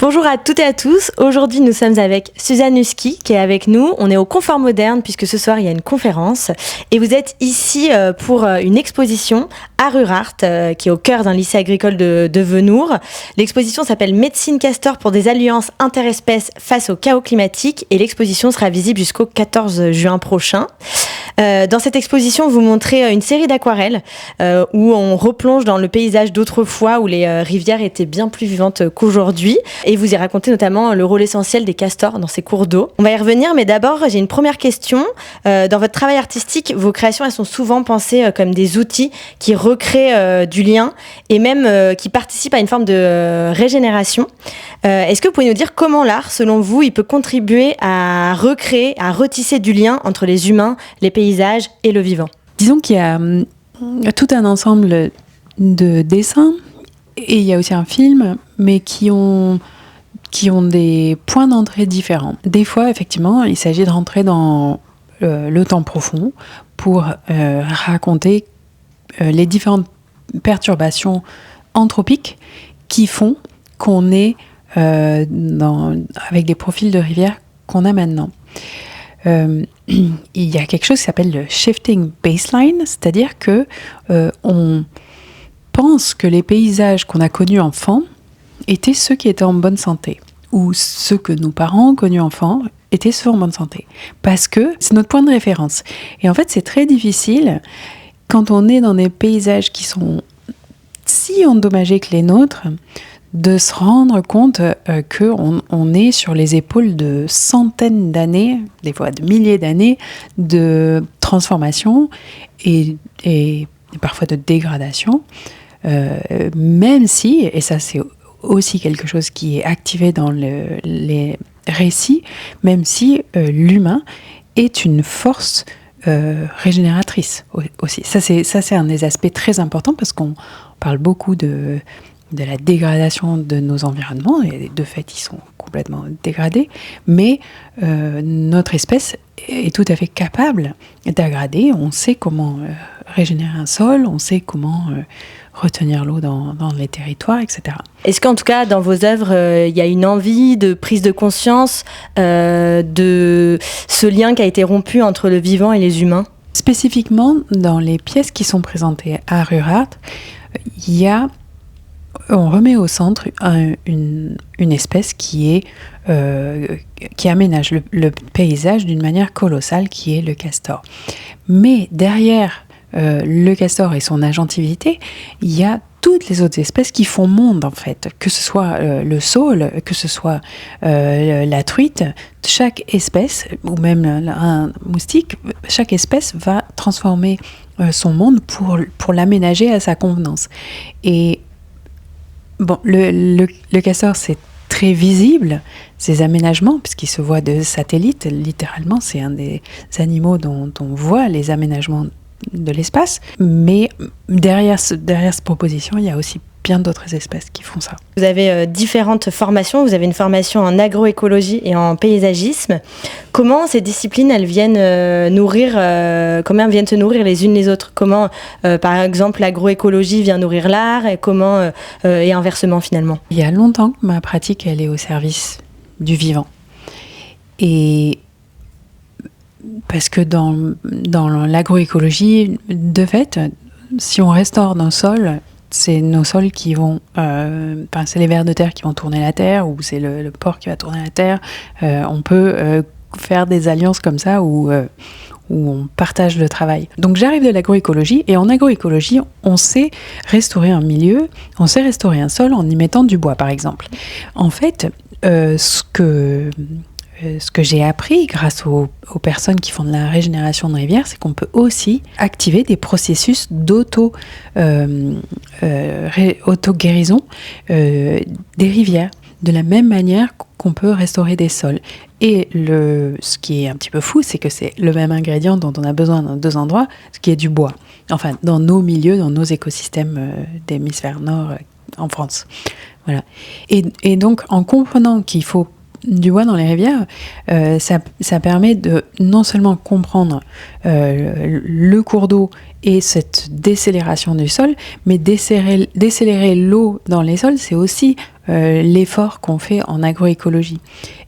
Bonjour à toutes et à tous. Aujourd'hui, nous sommes avec Suzanne Husky qui est avec nous. On est au Confort Moderne puisque ce soir, il y a une conférence. Et vous êtes ici pour une exposition à Rurart qui est au cœur d'un lycée agricole de Venours. L'exposition s'appelle Médecine Castor pour des alliances interespèces face au chaos climatique et l'exposition sera visible jusqu'au 14 juin prochain. Dans cette exposition, vous montrez une série d'aquarelles où on replonge dans le paysage d'autrefois où les rivières étaient bien plus vivantes qu'aujourd'hui. Et vous y racontez notamment le rôle essentiel des castors dans ces cours d'eau. On va y revenir, mais d'abord, j'ai une première question. Dans votre travail artistique, vos créations, elles sont souvent pensées comme des outils qui recréent du lien et même qui participent à une forme de régénération. Est-ce que vous pouvez nous dire comment l'art, selon vous, il peut contribuer à recréer, à retisser du lien entre les humains, les paysages et le vivant? Disons qu'il y a tout un ensemble de dessins et il y a aussi un film, mais qui ont des points d'entrée différents. Des fois, effectivement, il s'agit de rentrer dans le temps profond pour raconter les différentes perturbations anthropiques qui font qu'on est avec des profils de rivières qu'on a maintenant. Il y a quelque chose qui s'appelle le shifting baseline, c'est-à-dire que on pense que les paysages qu'on a connus enfants étaient ceux qui étaient en bonne santé, ou ceux que nos parents ont connus enfants étaient ceux en bonne santé, parce que c'est notre point de référence. Et en fait, c'est très difficile quand on est dans des paysages qui sont si endommagés que les nôtres, de se rendre compte qu'on est sur les épaules de centaines d'années, des fois de milliers d'années, de transformation et parfois de dégradation, même si, et ça c'est aussi quelque chose qui est activé dans les récits, même si l'humain est une force régénératrice aussi. Ça c'est un des aspects très importants parce qu'on parle beaucoup de la dégradation de nos environnements, et de fait, ils sont complètement dégradés, mais notre espèce est tout à fait capable d'aggrader. On sait comment régénérer un sol, on sait comment retenir l'eau dans les territoires, etc. Est-ce qu'en tout cas, dans vos œuvres, il y a une envie de prise de conscience de ce lien qui a été rompu entre le vivant et les humains ? Spécifiquement, dans les pièces qui sont présentées à Rurart, on remet au centre une espèce qui aménage le paysage d'une manière colossale, qui est le castor. Mais derrière le castor et son agentivité, il y a toutes les autres espèces qui font monde, en fait. Que ce soit le saule, que ce soit la truite, chaque espèce, ou même un moustique, chaque espèce va transformer son monde pour l'aménager à sa convenance. Et bon, le castor, c'est très visible, ces aménagements, puisqu'il se voit de satellite, littéralement, c'est un des animaux dont on voit les aménagements de l'espace. Mais derrière cette proposition, il y a aussi bien d'autres espèces qui font ça. Vous avez différentes formations. Vous avez une formation en agroécologie et en paysagisme. Comment ces disciplines, elles viennent comment elles viennent se nourrir les unes les autres? Comment, par exemple, l'agroécologie vient nourrir l'art et comment et inversement finalement? Il y a longtemps que ma pratique, elle est au service du vivant. Et parce que dans l'agroécologie, de fait, si on restaure nos sols, c'est nos sols qui vont... c'est les vers de terre qui vont tourner la terre, ou c'est le porc qui va tourner la terre. On peut faire des alliances comme ça où on partage le travail. Donc j'arrive de l'agroécologie, et en agroécologie, on sait restaurer un milieu, on sait restaurer un sol en y mettant du bois, par exemple. En fait, ce que j'ai appris grâce aux personnes qui font de la régénération de rivières, c'est qu'on peut aussi activer des processus d'auto-guérison des rivières, de la même manière qu'on peut restaurer des sols. Et ce qui est un petit peu fou, c'est que c'est le même ingrédient dont on a besoin dans deux endroits, ce qui est du bois. Enfin, dans nos milieux, dans nos écosystèmes d'hémisphère nord en France. Voilà. Et donc, en comprenant qu'il faut du bois dans les rivières, ça permet de non seulement comprendre le cours d'eau et cette décélération du sol, mais décélérer l'eau dans les sols, c'est aussi l'effort qu'on fait en agroécologie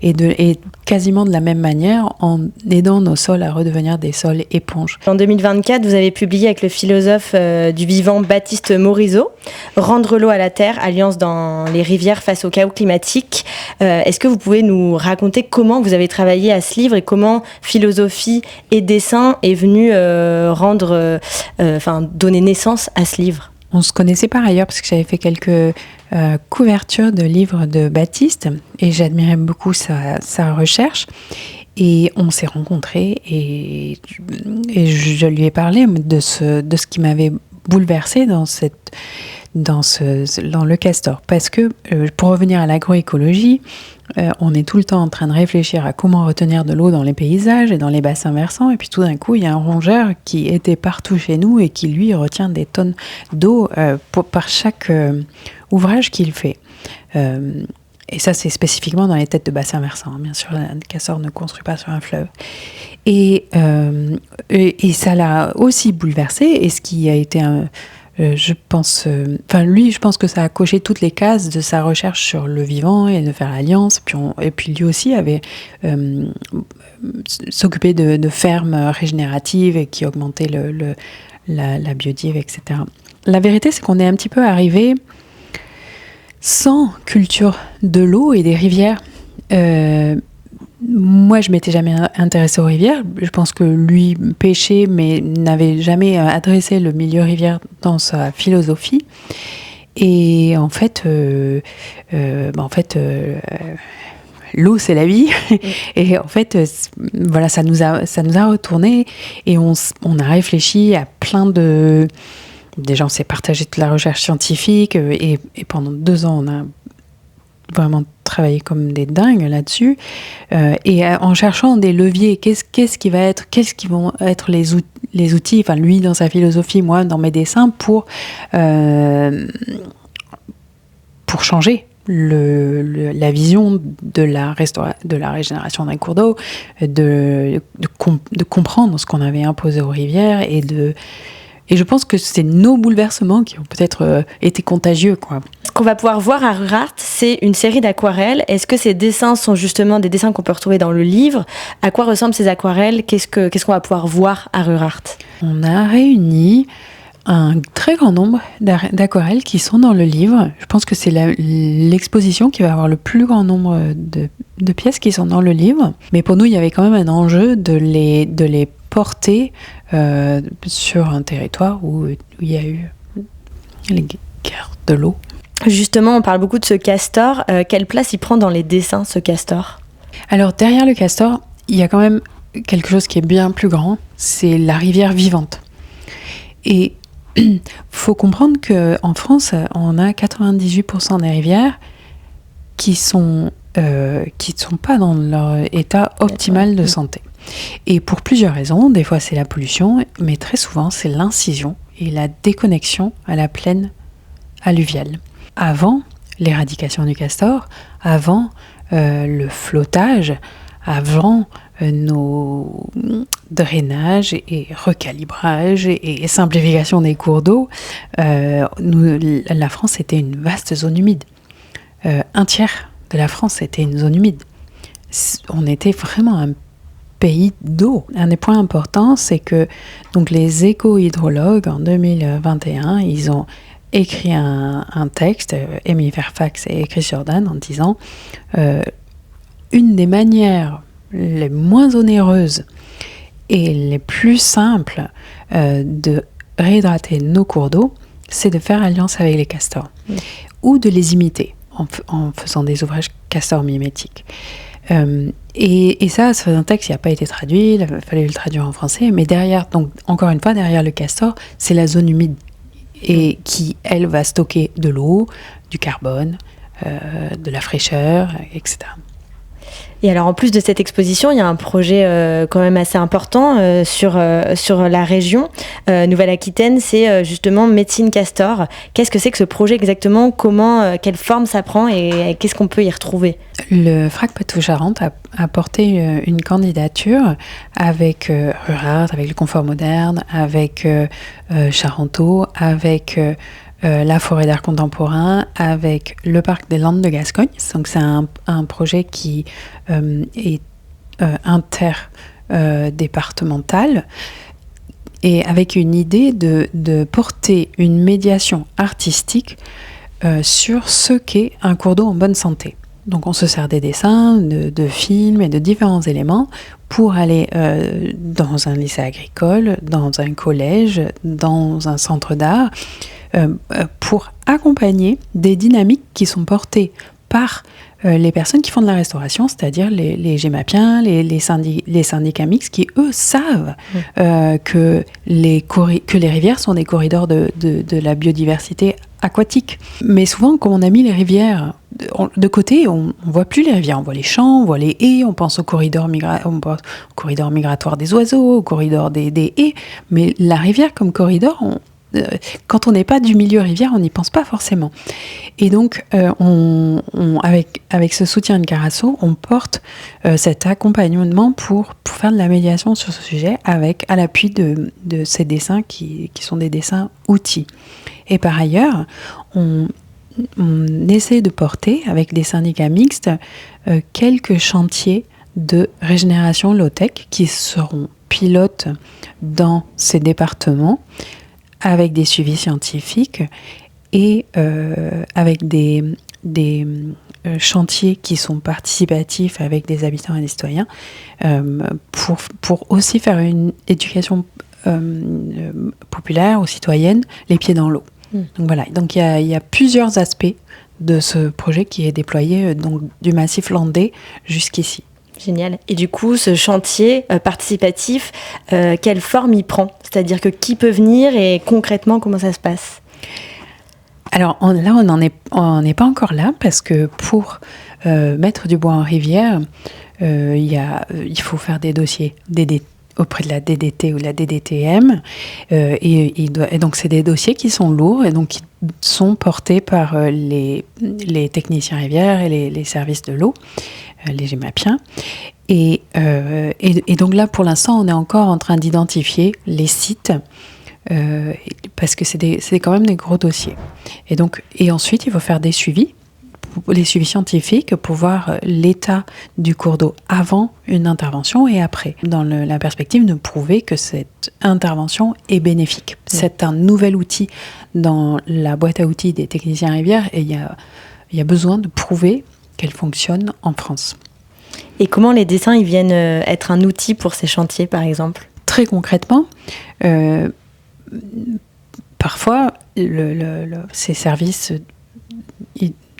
et quasiment de la même manière en aidant nos sols à redevenir des sols éponges. En 2024, vous avez publié avec le philosophe du vivant Baptiste Morisot « Rendre l'eau à la terre, alliance dans les rivières face au chaos climatique ». Est-ce que vous pouvez nous raconter comment vous avez travaillé à ce livre et comment philosophie et dessin est venu donner naissance à ce livre ? On se connaissait par ailleurs parce que j'avais fait quelques couvertures de livres de Baptiste et j'admirais beaucoup sa recherche. Et on s'est rencontrés et je lui ai parlé de ce qui m'avait bouleversée dans le castor. Parce que, pour revenir à l'agroécologie, on est tout le temps en train de réfléchir à comment retenir de l'eau dans les paysages et dans les bassins versants. Et puis tout d'un coup, il y a un rongeur qui était partout chez nous et qui, lui, retient des tonnes d'eau par chaque ouvrage qu'il fait. Et ça, c'est spécifiquement dans les têtes de bassins versants. Bien sûr, un castor ne construit pas sur un fleuve. Et ça l'a aussi bouleversé. Et ce qui a été je pense que ça a coché toutes les cases de sa recherche sur le vivant et de faire l'alliance. Et puis lui aussi avait s'occupé de fermes régénératives et qui augmentaient la biodive, etc. La vérité, c'est qu'on est un petit peu arrivé sans culture de l'eau et des rivières. Moi, je m'étais jamais intéressée aux rivières. Je pense que lui pêchait, mais n'avait jamais adressé le milieu rivière dans sa philosophie. Et en fait, l'eau, c'est la vie. Et en fait, voilà, ça nous a retourné et on a réfléchi à plein de... Déjà, on s'est partagé toute la recherche scientifique et pendant 2 ans, on a vraiment travaillé comme des dingues là-dessus et en cherchant des leviers, qu'est-ce qui vont être les outils, enfin lui dans sa philosophie, moi dans mes dessins pour changer la vision de la régénération d'un cours d'eau, de comprendre ce qu'on avait imposé aux rivières et je pense que c'est nos bouleversements qui ont peut-être été contagieux, quoi. Ce qu'on va pouvoir voir à Rurart, c'est une série d'aquarelles. Est-ce que ces dessins sont justement des dessins qu'on peut retrouver dans le livre ? À quoi ressemblent ces aquarelles ? Qu'est-ce qu'on va pouvoir voir à Rurart ? On a réuni un très grand nombre d'aquarelles qui sont dans le livre. Je pense que c'est l'exposition qui va avoir le plus grand nombre de pièces qui sont dans le livre. Mais pour nous, il y avait quand même un enjeu de les porter sur un territoire où il y a eu les guerres de l'eau. Justement, on parle beaucoup de ce castor. Quelle place il prend dans les dessins, ce castor ? Alors, derrière le castor, il y a quand même quelque chose qui est bien plus grand, c'est la rivière vivante. Et il faut comprendre qu'en France, on a 98% des rivières qui sont pas dans leur état optimal de santé. Et pour plusieurs raisons, des fois c'est la pollution, mais très souvent c'est l'incision et la déconnexion à la plaine alluviale. Avant l'éradication du castor, avant le flottage, avant nos drainages et recalibrages et simplification des cours d'eau, la France était une vaste zone humide. Un tiers de la France était une zone humide. On était vraiment un pays d'eau. Un des points importants, c'est que donc, les éco-hydrologues, en 2021, ils ont écrit un texte, Amy Fairfax et Chris Jordan, en disant une des manières les moins onéreuses et les plus simples de réhydrater nos cours d'eau, c'est de faire alliance avec les castors ou de les imiter en faisant des ouvrages castors mimétiques. Et ça, c'est un texte qui n'a pas été traduit, il fallait le traduire en français, mais derrière, donc encore une fois, derrière le castor, c'est la zone humide et qui, elle, va stocker de l'eau, du carbone, de la fraîcheur, etc. Et alors, en plus de cette exposition, il y a un projet quand même assez important sur la région Nouvelle-Aquitaine, c'est justement Médecine Castor. Qu'est-ce que c'est que ce projet exactement ? Quelle forme ça prend et qu'est-ce qu'on peut y retrouver ? Le FRAC Poitou-Charentes a porté une candidature avec Rurart, avec le Confort Moderne, avec Charenteau, avec la forêt d'art contemporain avec le parc des Landes de Gascogne. Donc c'est un projet qui est interdépartemental et avec une idée de porter une médiation artistique sur ce qu'est un cours d'eau en bonne santé. Donc on se sert des dessins, de films et de différents éléments pour aller dans un lycée agricole, dans un collège, dans un centre d'art, pour accompagner des dynamiques qui sont portées par les personnes qui font de la restauration, c'est-à-dire les GEMAPiens, les syndicats mixtes, qui eux savent que les rivières sont des corridors de la biodiversité aquatique. Mais souvent, quand on a mis les rivières de côté, on ne voit plus les rivières, on voit les champs, on voit les haies, on pense au corridor migratoire des oiseaux, au corridor des haies, mais la rivière comme corridor, quand on n'est pas du milieu rivière, on n'y pense pas forcément. Et donc, avec ce soutien de Carasso, on porte cet accompagnement pour faire de la médiation sur ce sujet, à l'appui de ces dessins qui sont des dessins outils. Et par ailleurs, on essaie de porter, avec des syndicats mixtes, quelques chantiers de régénération low-tech qui seront pilotes dans ces départements, avec des suivis scientifiques et avec des chantiers qui sont participatifs avec des habitants et des citoyens pour aussi faire une éducation populaire ou citoyenne, les pieds dans l'eau. Donc voilà, donc il y a plusieurs aspects de ce projet qui est déployé donc, du massif landais jusqu'ici. Génial. Et du coup, ce chantier participatif, quelle forme il prend ? C'est-à-dire que qui peut venir et concrètement, comment ça se passe ? Alors là, on n'est pas encore là parce que pour mettre du bois en rivière, il faut faire des dossiers auprès de la DDT ou la DDTM et donc c'est des dossiers qui sont lourds et donc qui sont portés par les techniciens rivières et les services de l'eau, les GEMAPiens. Et donc là, pour l'instant, on est encore en train d'identifier les sites parce que c'est quand même des gros dossiers. Et ensuite, il faut faire des suivis scientifiques pour voir l'état du cours d'eau avant une intervention et après, dans la perspective de prouver que cette intervention est bénéfique. C'est un nouvel outil dans la boîte à outils des techniciens rivières et il y a besoin de prouver qu'elle fonctionne en France. Et comment les dessins ils viennent être un outil pour ces chantiers, par exemple ? Très concrètement, parfois, ces services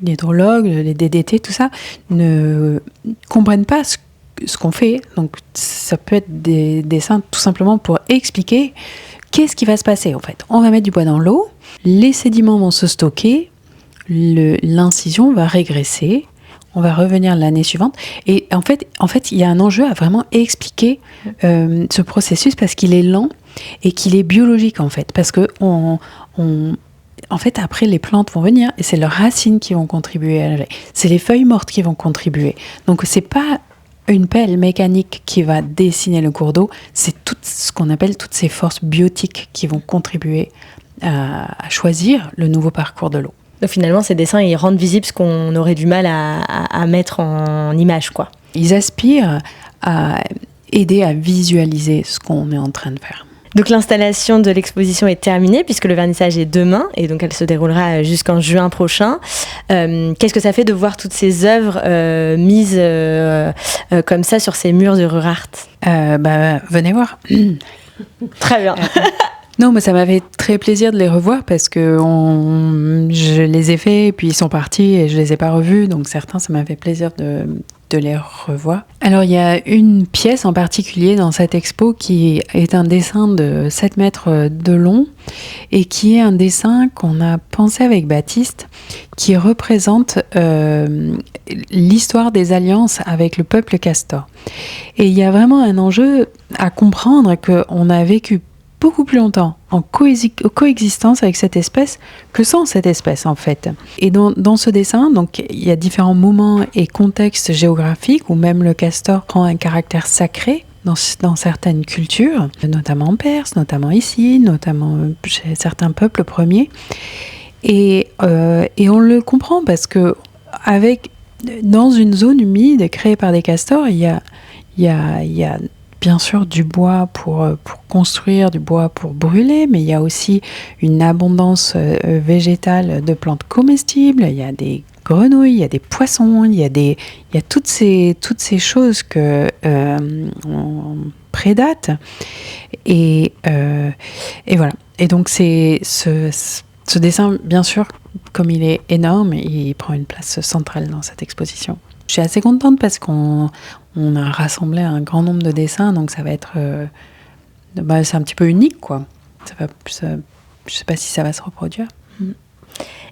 l'hydrologue, les DDT, tout ça, ne comprennent pas ce qu'on fait. Donc, ça peut être des dessins tout simplement pour expliquer qu'est-ce qui va se passer, en fait. On va mettre du bois dans l'eau, les sédiments vont se stocker, l'incision va régresser, on va revenir l'année suivante. Et en fait, il y a un enjeu à vraiment expliquer ce processus parce qu'il est lent et qu'il est biologique, en fait. Parce que en fait, après, les plantes vont venir et c'est leurs racines qui vont contribuer. C'est les feuilles mortes qui vont contribuer. Donc, c'est pas une pelle mécanique qui va dessiner le cours d'eau, c'est tout ce qu'on appelle toutes ces forces biotiques qui vont contribuer à choisir le nouveau parcours de l'eau. Donc, finalement, ces dessins, ils rendent visible ce qu'on aurait du mal à mettre en image, quoi. Ils aspirent à aider à visualiser ce qu'on est en train de faire. Donc l'installation de l'exposition est terminée puisque le vernissage est demain et donc elle se déroulera jusqu'en juin prochain. Qu'est-ce que ça fait de voir toutes ces œuvres mises comme ça sur ces murs de Rurart ? Venez voir. Très bien. Non, mais ça m'avait très plaisir de les revoir parce que je les ai faits et puis ils sont partis et je les ai pas revus. Donc certains, ça m'a fait plaisir de les revoir. Alors, il y a une pièce en particulier dans cette expo qui est un dessin de 7 mètres de long et qui est un dessin qu'on a pensé avec Baptiste qui représente l'histoire des alliances avec le peuple castor. Et il y a vraiment un enjeu à comprendre qu'on a vécu beaucoup plus longtemps en coexistence avec cette espèce que sans cette espèce en fait. Et dans ce dessin, donc il y a différents moments et contextes géographiques où même le castor prend un caractère sacré dans certaines cultures, notamment en Perse, notamment ici, notamment chez certains peuples premiers. Et on le comprend parce que dans une zone humide créée par des castors, il y a bien sûr du bois pour construire, du bois pour brûler, mais il y a aussi une abondance végétale de plantes comestibles, il y a des grenouilles, il y a des poissons, il y a toutes ces choses que on prédate. Et voilà. Et donc ce dessin, bien sûr, comme il est énorme, il prend une place centrale dans cette exposition. Je suis assez contente parce qu'on a rassemblé un grand nombre de dessins, donc ça va être... c'est un petit peu unique, quoi. Je ne sais pas si ça va se reproduire.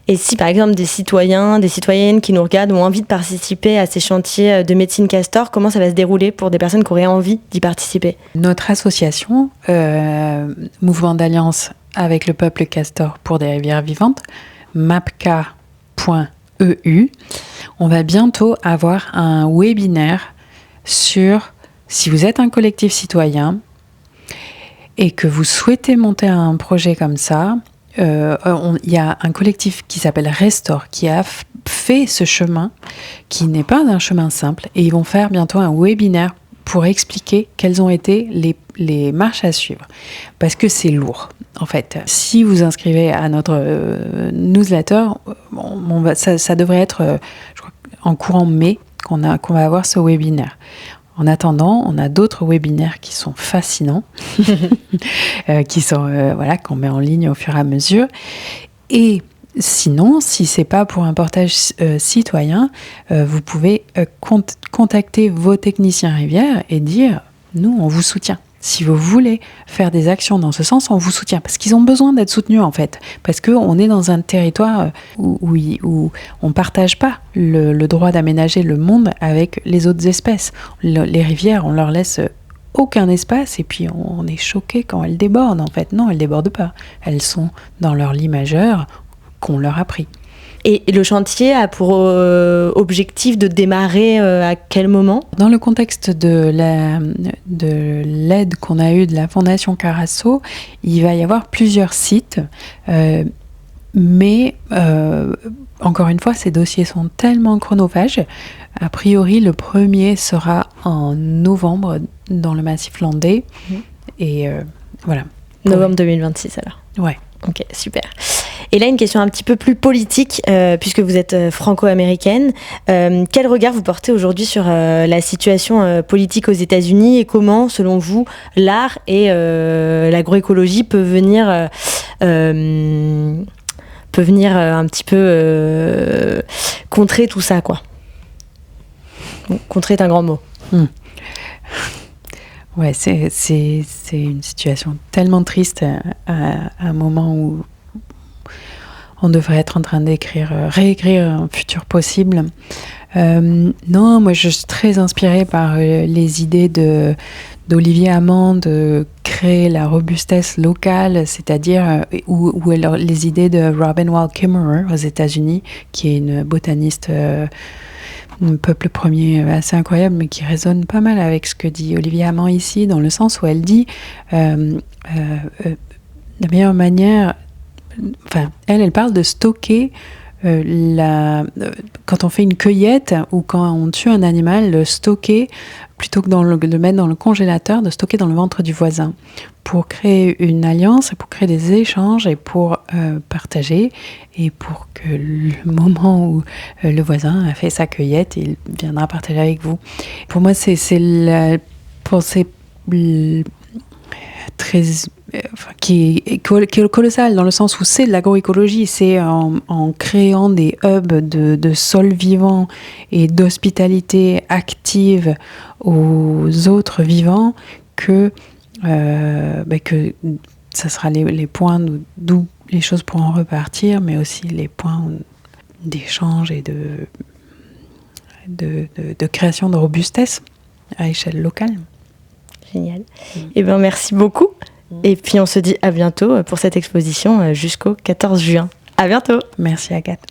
Et si, par exemple, des citoyens, des citoyennes qui nous regardent ont envie de participer à ces chantiers de médecine castor, comment ça va se dérouler pour des personnes qui auraient envie d'y participer ? Notre association, Mouvement d'Alliance avec le peuple castor pour des rivières vivantes, mapca.eu, on va bientôt avoir un webinaire sur si vous êtes un collectif citoyen et que vous souhaitez monter un projet comme ça. Il y a un collectif qui s'appelle Restore qui a fait ce chemin qui n'est pas un chemin simple et ils vont faire bientôt un webinaire pour expliquer quelles ont été les marches à suivre parce que c'est lourd en fait. Si vous inscrivez à notre newsletter, ça devrait être je crois, en courant mai qu'on va avoir ce webinaire. En attendant, on a d'autres webinaires qui sont fascinants, qui sont qu'on met en ligne au fur et à mesure. Et sinon, si c'est pas pour un portage citoyen, vous pouvez contacter vos techniciens rivières et dire nous, on vous soutient. Si vous voulez faire des actions dans ce sens, on vous soutient. Parce qu'ils ont besoin d'être soutenus, en fait. Parce qu'on est dans un territoire où on ne partage pas le droit d'aménager le monde avec les autres espèces. Les rivières, on leur laisse aucun espace et puis on est choqué quand elles débordent, en fait. Non, elles ne débordent pas. Elles sont dans leur lit majeur qu'on leur a pris. Et le chantier a pour objectif de démarrer à quel moment ? Dans le contexte de l'aide qu'on a eue de la Fondation Carasso, il va y avoir plusieurs sites, mais encore une fois, ces dossiers sont tellement chronophages. A priori, le premier sera en novembre dans le Massif landais. Et voilà. Novembre 2026 alors. Ouais. Ok, super. Et là, une question un petit peu plus politique, puisque vous êtes franco-américaine. Quel regard vous portez aujourd'hui sur la situation politique aux États-Unis et comment, selon vous, l'art et l'agroécologie peuvent venir un petit peu contrer tout ça, quoi. Bon, contrer est un grand mot. Ouais, c'est une situation tellement triste à un moment où on devrait être en train réécrire un futur possible. Non, moi je suis très inspirée par les idées d'Olivier Hamann de créer la robustesse locale, c'est-à-dire ou alors les idées de Robin Wall Kimmerer aux États-Unis, qui est une botaniste un peuple premier assez incroyable, mais qui résonne pas mal avec ce que dit Olivier Hamann ici, dans le sens où elle dit la meilleure manière... Enfin, elle parle de stocker quand on fait une cueillette ou quand on tue un animal, le stocker plutôt que de le mettre dans le congélateur, de stocker dans le ventre du voisin pour créer une alliance, pour créer des échanges et pour partager et pour que le moment où le voisin a fait sa cueillette, il viendra partager avec vous. Pour moi, c'est la pensée très... qui est colossal dans le sens où c'est de l'agroécologie, c'est en créant des hubs de sols vivants et d'hospitalité active aux autres vivants que ça sera les points d'où les choses pourront repartir, mais aussi les points d'échange et de création de robustesse à échelle locale. Génial. Eh bien, merci beaucoup. Et puis on se dit à bientôt pour cette exposition jusqu'au 14 juin. À bientôt. Merci Agathe.